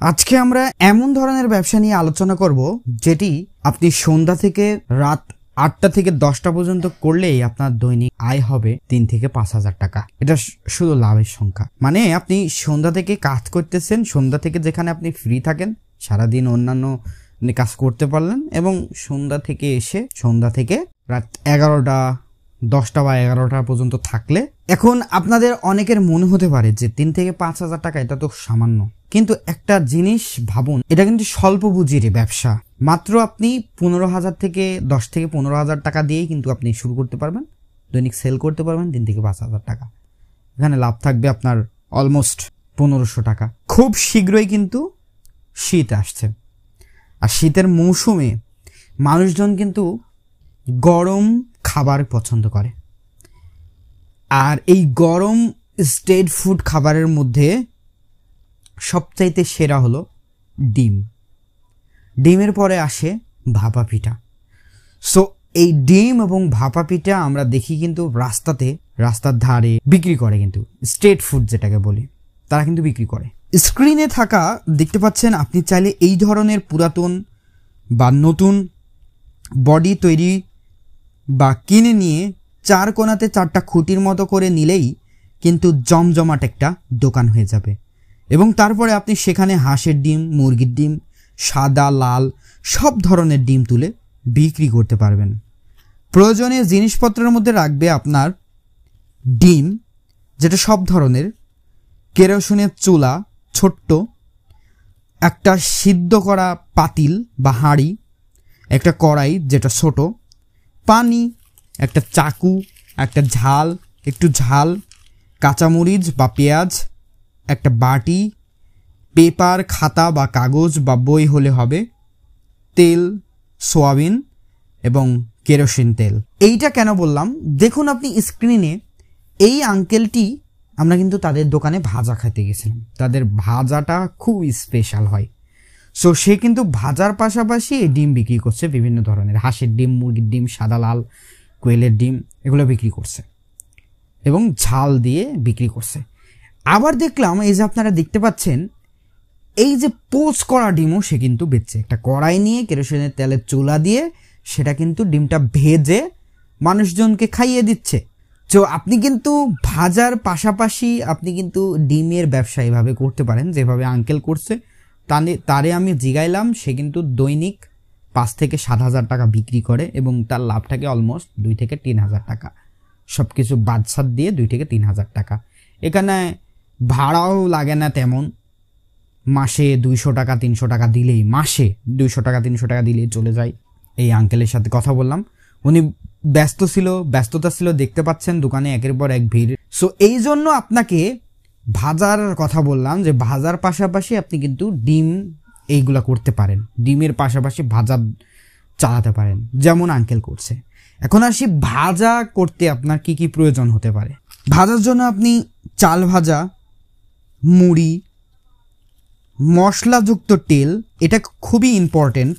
আজকে আমরা এমন ধরনের ব্যবসা নিয়ে আলোচনা করব যেটি আপনি সন্ধ্যা থেকে রাত 8টা থেকে 10টা পর্যন্ত করলেই আপনার দৈনিক আয় হবে 3 থেকে 5,000 টাকা। এটা শুধু লাভের সংখ্যা। মানে আপনি সন্ধ্যা থেকে কাজ করতেছেন, সন্ধ্যা থেকে যেখানে আপনি ফ্রি থাকেন সারাদিন অন্যান্য কাজ করতে পারলেন, এবং সন্ধ্যা থেকে এসে সন্ধ্যা থেকে রাত 11টা 10টা বা 11টা পর্যন্ত থাকলে, এখন আপনাদের অনেকের মনে হতে পারে যে 3 থেকে 5,000 টাকা এটা তো সামান্য, কিন্তু একটা জিনিস ভাবুন, এটা কিন্তু স্বল্প পুঁজির ব্যবসা। মাত্র আপনি 15,000 থেকে 10 থেকে 15,000 টাকা দিয়েই কিন্তু আপনি শুরু করতে পারবেন, দৈনিক সেল করতে পারবেন 3 থেকে 5,000 টাকা। এখানে লাভ থাকবে আপনার অলমোস্ট 1500 টাকা। খুব শীঘ্রই কিন্তু শীত আসছে, আর শীতের মৌসুমে মানুষজন কিন্তু গরম খাবার পছন্দ করে, আর এই গরম স্ট্রিট ফুড খাবারের মধ্যে সবচাইতে সেরা হলো ডিম। ডিমের পরে আসে ভাপা পিঠা। সো এই ডিম এবং ভাপা পিঠা আমরা দেখি কিন্তু রাস্তার ধারে বিক্রি করে, কিন্তু স্ট্রিট ফুড যেটাকে বলি, তারা কিন্তু বিক্রি করে। স্ক্রিনে থাকা দেখতে পাচ্ছেন, আপনি চাইলে এই ধরনের পুরাতন বা নতুন বডি তৈরি বা কিনে নিয়ে 4 কোণাতে 4টা খুঁটির মতো করে নিলেই কিন্তু জমজমাট একটা দোকান হয়ে যাবে, এবং তারপরে আপনি সেখানে হাঁসের ডিম, মুরগির ডিম, সাদা লাল সব ধরনের ডিম তুলে বিক্রি করতে পারবেন। প্রয়োজনীয় জিনিসপত্রের মধ্যে রাখবে আপনার ডিম, যেটা সব ধরনের, কেরোসিনের চুলা ছোট্ট, একটা সিদ্ধ করা পাতিল বা হাঁড়ি, একটা কড়াই যেটা ছোট, পানি, একটা চাকু, একটা একটু ঝাল, কাঁচামরিচ বা পেঁয়াজ, একটা বাটি, পেপার, খাতা বা কাগজ বা বই হলে হবে, তেল, সোয়াবিন এবং কেরোসিন তেল। এইটা কেন বললাম, দেখুন আপনি স্ক্রিনে এই আঙ্কেলটি, আমরা কিন্তু তাদের দোকানে ভাজা খেতে গেছিলাম, তাদের ভাজাটা খুব স্পেশাল হয়। সো সে কিন্তু ভাজার পাশাপাশি এই ডিম বিক্রি করছে, বিভিন্ন ধরনের হাঁসের ডিম, মুরগির ডিম, সাদা লাল, কোয়েলের ডিম, এগুলো বিক্রি করছে এবং ঝাল দিয়ে বিক্রি করছে। আবার দেখলাম এই যে আপনারা দেখতে পাচ্ছেন, এই যে পোচ করা ডিমও সে কিন্তু বেচছে। একটা কড়াই নিয়ে কেরোসিনের তেলের চুলা দিয়ে সেটা কিন্তু ডিমটা ভেজে মানুষজনকে খাইয়ে দিচ্ছে। তো আপনি কিন্তু ভাজার পাশাপাশি আপনি কিন্তু ডিমের ব্যবসা এভাবে করতে পারেন, যেভাবে আঙ্কেল করছে। তারে আমি জিগাইলাম, সে কিন্তু দৈনিক 5 থেকে 7,000 টাকা বিক্রি করে, এবং তার লাভ থাকে অলমোস্ট 2 থেকে 3,000 টাকা, সব কিছু বাদসাদ দিয়ে 2 থেকে 3,000 টাকা। এখানে ভাড়াও লাগে না তেমন, মাসে 200 টাকা 300 টাকা দিলেই, মাসে 200 টাকা 300 টাকা দিলেই চলে যায়। এই আঙ্কেলের সাথে কথা বললাম, উনি ব্যস্ততা ছিল, দেখতে পাচ্ছেন দোকানে একের পর এক ভিড়। সো এই জন্য আপনাকে ভাজার কথা বললাম, যে ভাজার পাশাপাশি আপনি কিন্তু ডিম এইগুলা করতে পারেন, ডিমের পাশাপাশি ভাজা চালাতে পারেন, যেমন আঙ্কেল করছে। এখন আসি ভাজা করতে আপনার কি কি প্রয়োজন হতে পারে। ভাজার জন্য আপনি চাল ভাজা, মুড়ি, মশলাযুক্ত তেল, এটা খুবই ইম্পর্টেন্ট।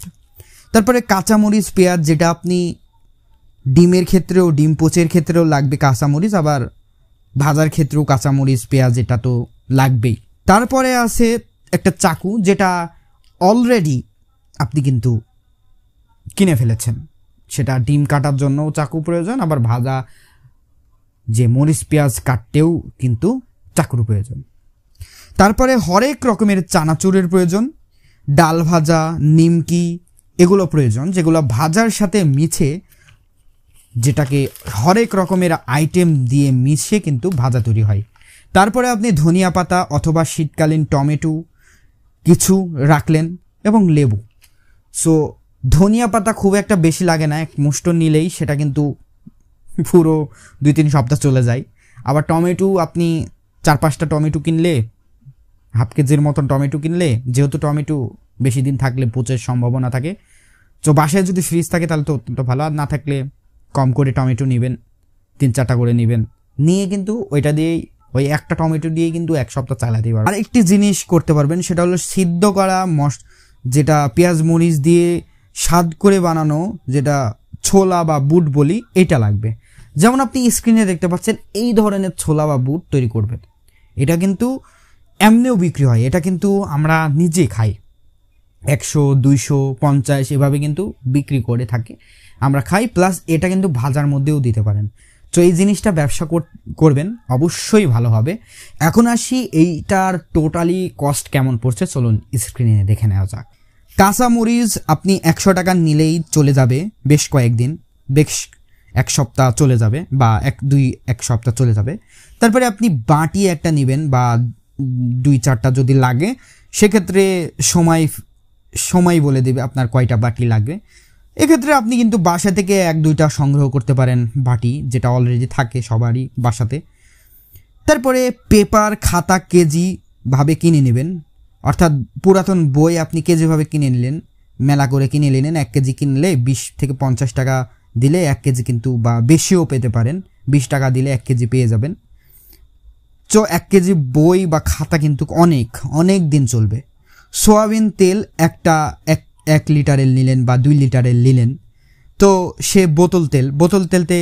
তারপরে কাঁচামরিচ, পেঁয়াজ, যেটা আপনি ডিমের ক্ষেত্রেও, ডিম পোচের ক্ষেত্রেও লাগবে কাঁচামরিচ, আবার ভাজার ক্ষেত্রেও কাঁচামরিচ, পেঁয়াজ এটা তো লাগবেই। তারপরে আছে একটা চাকু, যেটা অলরেডি আপনি কিন্তু কিনে ফেলেছেন, সেটা ডিম কাটার জন্যও চাকু প্রয়োজন, আবার ভাজা যে মরিচ পেঁয়াজ কাটতেও কিন্তু চাকুর প্রয়োজন। তারপরে হরেক রকমের চানাচুরের প্রয়োজন, ডাল ভাজা, নিমকি, এগুলো প্রয়োজন, যেগুলো ভাজার সাথে মিশে, যেটাকে হরেক রকমের আইটেম দিয়ে মিশে কিন্তু ভাজা তৈরি হয়। তারপরে আপনি ধনিয়া পাতা অথবা শীতকালীন টমেটো কিছু রাখলেন, এবং লেবু। সো ধনিয়া পাতা খুব একটা বেশি লাগে না, এক মুষ্ট নিলেই সেটা কিন্তু পুরো 2-3 সপ্তাহ চলে যায়। আবার টমেটো আপনি 4-5টা টমেটো কিনলে, হাফ কেজির মতন টমেটো কিনলে, যেহেতু টমেটো বেশি দিন থাকলে পচের সম্ভাবনা থাকে, তো বাসায় যদি ফ্রিজ থাকে তাহলে তো অত্যন্ত ভালো, আর না থাকলে কম করে টমেটো নেবেন, 3-4টা করে নেবেন, নিয়ে কিন্তু ওইটা দিয়েই, ওই একটা টমেটো দিয়ে কিন্তু 1 সপ্তাহ চালাতে পারবেন। আর একটি জিনিস করতে পারবেন, সেটা হলো সিদ্ধ করা যেটা পেঁয়াজ মরিচ দিয়ে স্বাদ করে বানানো, যেটা ছোলা বা বুট বলি, এটা লাগবে। যেমন আপনি স্ক্রিনে দেখতে পাচ্ছেন, এই ধরনের ছোলা বা বুট তৈরি করবেন। এটা কিন্তু এমনিও বিক্রি হয়, এটা কিন্তু আমরা নিজে খাই, 100, 200, 50 এভাবে কিন্তু বিক্রি করে থাকে, আমরা খাই। প্লাস এটা কিন্তু ভাজার মধ্যেও দিতে পারেন। তো এই জিনিসটা ব্যবসা করবেন, অবশ্যই ভালো হবে। এখন আসি এইটার টোটালি কস্ট কেমন পড়ছে, চলুন স্ক্রিনে দেখে নেওয়া যাক। কাঁচামরিচ আপনি 100 টাকা নিলেই চলে যাবে বেশ কয়েকদিন, বেশ 1 সপ্তাহ চলে যাবে, বা 1 সপ্তাহ চলে যাবে। তারপরে আপনি বাটি একটা নেবেন, বা 2-4টা যদি লাগে, সেক্ষেত্রে সময় বলে দেবে আপনার কয়টা বাটি লাগবে। এক্ষেত্রে আপনি কিন্তু বাসা থেকে 1-2টা সংগ্রহ করতে পারেন বাটি, যেটা অলরেডি থাকে সবারই বাসাতে। তারপরে পেপার, খাতা কেজি ভাবে কিনে নেবেন, অর্থাৎ পুরাতন বই আপনি কেজি ভাবে কিনে নিলেন, মেলা করে কিনে নিলেন। 1 কেজি কিনলে 20 থেকে 50 টাকা দিলে 1 কেজি কিন্তু, বা বেশিও পেতে পারেন, 20 টাকা দিলে 1 কেজি পেয়ে যাবেন। তো 1 কেজি বই বা খাতা কিন্তু অনেক দিন চলবে। সয়াবিন তেল একটা 1 লিটারের নিলেন বা 2 লিটারের নিলেন, তো সে বোতল তেলতে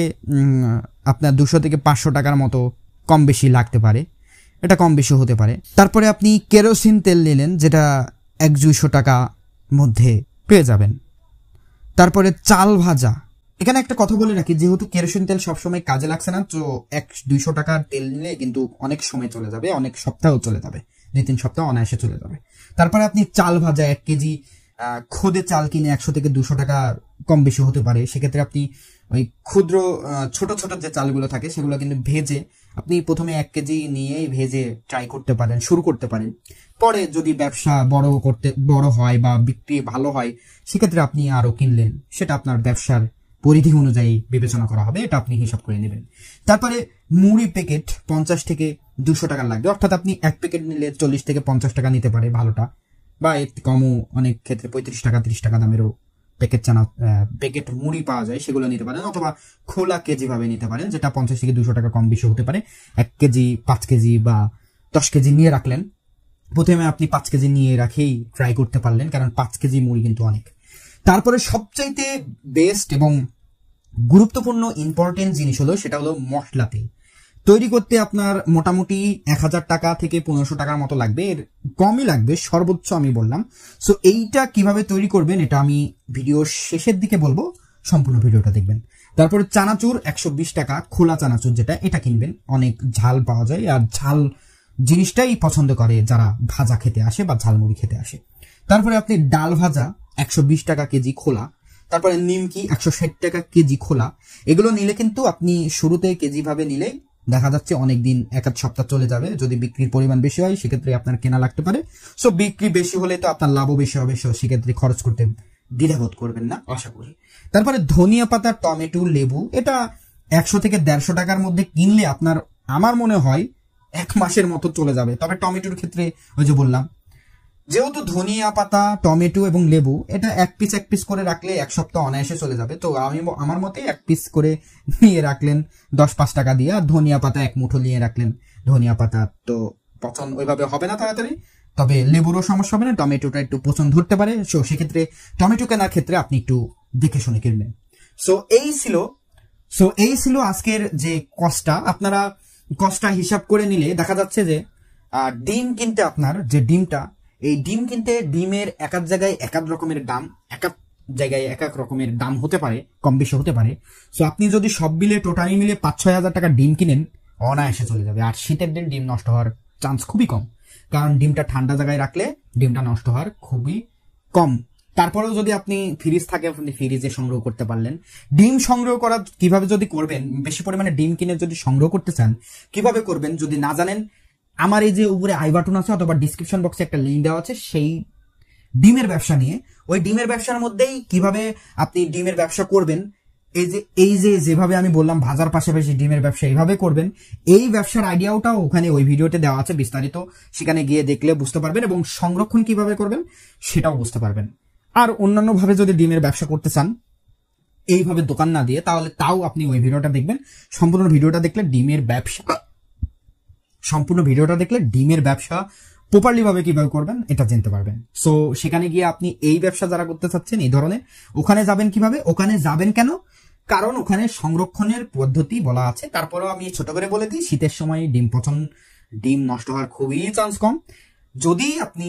আপনার 200 থেকে 500 টাকার মতো কম বেশি লাগতে পারে, এটা কম বেশি হতে পারে। তারপরে আপনি কেরোসিন তেল নিলেন, যেটা 100-200 টাকা মধ্যে পেয়ে যাবেন। তারপরে চাল ভাজা, এখানে একটা কথা বলে রাখি, যেহেতু কেরোসিন তেল সবসময় কাজে লাগছে না, তো 100-200 টাকার তেল নিলে কিন্তু অনেক সময় চলে যাবে, অনেক সপ্তাহ চলে যাবে, 2-3 সপ্তাহ অনায়াসে চলে যাবে। তারপরে আপনি চাল ভাজা 1 কেজি খুদে চাল কিনে 100 থেকে 200 টাকা কম বেশি হতে পারে। সেক্ষেত্রে আপনি ওই ক্ষুদ্র ছোট ছোট যে চালগুলো থাকে সেগুলো কিন্তু ভেজে আপনি প্রথমে 1 কেজি নিয়ে ভেজে ট্রাই করতে পারেন, শুরু করতে পারেন। পরে যদি ব্যবসা বড় হয় বা বিক্রি ভালো হয়, সেক্ষেত্রে আপনি আরো কিনলেন, সেটা আপনার ব্যবসার পরিধি অনুযায়ী বিবেচনা করা হবে, এটা আপনি হিসাব করে নেবেন। তারপরে মুড়ি প্যাকেট 50 থেকে 200 টাকা লাগবে, অর্থাৎ আপনি 1 প্যাকেট নিলে 40 থেকে 50 টাকা নিতে পারে ভালোটা, বা এর কমও অনেক ক্ষেত্রে 35 টাকা 30 টাকা দামেরও প্যাকেট মুড়ি পাওয়া যায়, সেগুলো নিতে পারেন। অথবা খোলা কেজি ভাবে নিতে পারেন, যেটা 50 থেকে 200 টাকা কম বেশি হতে পারে। 1 কেজি, 5 কেজি বা 10 কেজি নিয়ে রাখলেন। প্রথমে আপনি 5 কেজি নিয়ে রাখেই ট্রাই করতে পারলেন, কারণ 5 কেজি মুড়ি কিন্তু অনেক। তারপরে সবচাইতে বেস্ট এবং গুরুত্বপূর্ণ ইম্পর্টেন্ট জিনিস হলো, সেটা হলো মশলা তেল। তৈরি করতে আপনার মোটামুটি 1000 টাকা থেকে 1500 টাকার মতো লাগবে, এর কমই লাগবে সর্বোচ্চ আমি বললাম। সো এইটা কিভাবে তৈরি করবেন এটা আমি ভিডিওর শেষের দিকে বলবো, সম্পূর্ণ ভিডিওটা দেখবেন। তারপরে চানাচুর 120 টাকা, খোলা চানাচুর যেটা, এটা কিনবেন, অনেক ঝাল পাওয়া যায়, আর ঝাল জিনিসটাই পছন্দ করে যারা ভাজা খেতে আসে বা ঝালমুড়ি খেতে আসে। তারপরে আপনি ডাল ভাজা 120 টাকা কেজি খোলা, তারপরে নিমকি 160 টাকা কেজি খোলা। এগুলো নিলে কিন্তু আপনি শুরুতে কেজি ভাবে নিলে দেখা যাচ্ছে অনেকদিন 1-1 সপ্তাহ চলে যাবে। যদি বিক্রির পরিমাণ বেশি হয়, সেক্ষেত্রে আপনার কেনা লাগতে পারে। সো বিক্রি বেশি হলে তো আপনার লাভও বেশি হবে, সেক্ষেত্রে খরচ করতে দ্বিধাবোধ করবেন না আশা করি। তারপরে ধনিয়া পাতা, টমেটো, লেবু, এটা 100 থেকে 150 টাকার মধ্যে কিনলে আপনার, আমার মনে হয় 1 মাসের মতো চলে যাবে। তবে টমেটোর ক্ষেত্রে ওই যে বললাম, যেহেতু ধনিয়া পাতা, টমেটো এবং লেবু এটা 1 পিস করে রাখলে 1 সপ্তাহ অনায়াসে চলে যাবে। তো আমার মতে 1 পিস করে নিয়ে রাখলেন 10-5 টাকা দিয়ে, আর ধনিয়া পাতা 1 মুঠো নিয়ে রাখলেন। ধনিয়া পাতা তো পচন ওইভাবে হবে না তাড়াতাড়ি, তবে লেবুরও সমস্যা হবে না, টমেটোটা একটু পচন ধরতে পারে। সো সেক্ষেত্রে টমেটো কেনার ক্ষেত্রে আপনি একটু দেখে শুনে কিনবেন। সো এই ছিল আজকের যে কস্টটা। আপনারা কস্টটা হিসাব করে নিলে দেখা যাচ্ছে যে ডিম কিনতে আপনার যে ডিমটা, এই ডিম কিনতে ডিমের এক এক জায়গায় এক এক রকমের দাম, এক এক জায়গায় এক এক রকমের দাম হতে পারে, কম বেশি হতে পারে। সো আপনি যদি সব মিলে টোটালি মিলে 5-6 হাজার টাকা ডিম কিনেন, অনায়াসে চলে যাবে। আর শীতের দিন ডিম নষ্ট হওয়ার চান্স খুবই কম, কারণ ডিমটা ঠান্ডা জায়গায় রাখলে ডিমটা নষ্ট হওয়ার খুবই কম। তারপরেও যদি আপনি ফ্রিজ থাকে, আপনি ফ্রিজে সংগ্রহ করতে পারলেন। ডিম সংগ্রহ করা কিভাবে যদি করবেন, বেশি পরিমাণে ডিম কিনে যদি সংগ্রহ করতে চান, কিভাবে করবেন যদি না জানেন, আমার এই যে উপরে আই বাটন আছে অথবা ডিসক্রিপশন বক্সে একটা লিঙ্ক দেওয়া আছে, সেই ডিমের ব্যবসা নিয়ে, ওই ডিমের ব্যবসার মধ্যেই কিভাবে আপনি ডিমের ব্যবসা করবেন, এই যে যেভাবে আমি বললাম ভাজার পাশাপাশি ডিমের ব্যবসা এইভাবে করবেন, এই ব্যবসার আইডিয়াটাও ওখানে ওই ভিডিওতে দেওয়া আছে বিস্তারিত, সেখানে গিয়ে দেখলে বুঝতে পারবেন, এবং সংরক্ষণ কিভাবে করবেন সেটাও বুঝতে পারবেন। আর অন্যান্য ভাবে যদি ডিমের ব্যবসা করতে চান, এইভাবে দোকান না দিয়ে, তাও আপনি ওই ভিডিওটা দেখবেন। সম্পূর্ণ ভিডিওটা দেখলে ডিমের ব্যবসা প্রপারলি ভাবে কিভাবে করবেন এটা জানতে পারবেন। সো সেখানে গিয়ে আপনি এই ব্যবসা যারা করতে চাচ্ছেন এই ধরনের, ওখানে যাবেন কিভাবে, ওখানে যাবেন কেন, কারণ ওখানে সংরক্ষণের পদ্ধতি বলা আছে। তারপরেও আমি ছোট করে বলে দিই, শীতের সময় ডিম পচন ডিম নষ্ট হওয়ার খুবই চান্স কম। যদি আপনি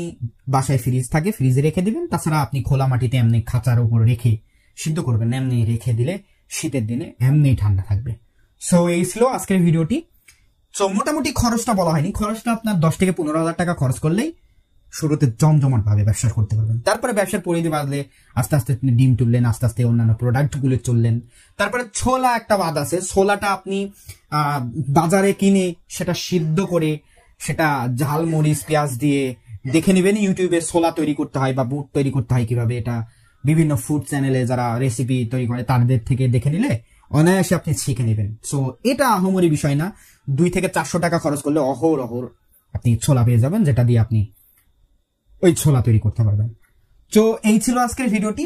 বাসায় ফ্রিজ থাকে ফ্রিজে রেখে দিবেন, তাছাড়া আপনি খোলা মাটিতে এমনি খাঁচার উপর রেখে সিদ্ধ করবেন, এমনি রেখে দিলে শীতের দিনে এমনি ঠান্ডা থাকবে। সো এই ছিল আজকের ভিডিওটি। সো মোটামুটি খরচটা বলা হয়নি, খরচটা আপনার 10 থেকে 15,000 টাকা খরচ করলেই শুরুতে জমজমাট ভাবে ব্যবসা করতে পারবেন। তারপরে ব্যবসার পরিধি বাড়লে আস্তে আস্তে আপনি ডিম তুললেন, আস্তে আস্তে অন্যান্য প্রোডাক্ট গুলো চললেন। তারপরে ছোলা একটা বাদ আছে, ছোলাটা আপনি বাজারে কিনে সেটা সিদ্ধ করে সেটা ঝাল মরিচ পেঁয়াজ দিয়ে দেখে নেবেন ইউটিউবে ছোলা তৈরি করতে হয় বা বুট তৈরি করতে হয় কিভাবে, এটা বিভিন্ন ফুড চ্যানেলে যারা রেসিপি তৈরি করে তাদের থেকে দেখে নিলে অনায়াসে আপনি শিখে নেবেন। সো এটা আহামরি বিষয় না, 2 থেকে 400 টাকা খরচ করলে অহর আপনি ছোলা পেয়ে যাবেন, যেটা দিয়ে আপনি ওই ছোলা তৈরি করতে পারবেন। তো এই ছিল আজকের ভিডিওটি।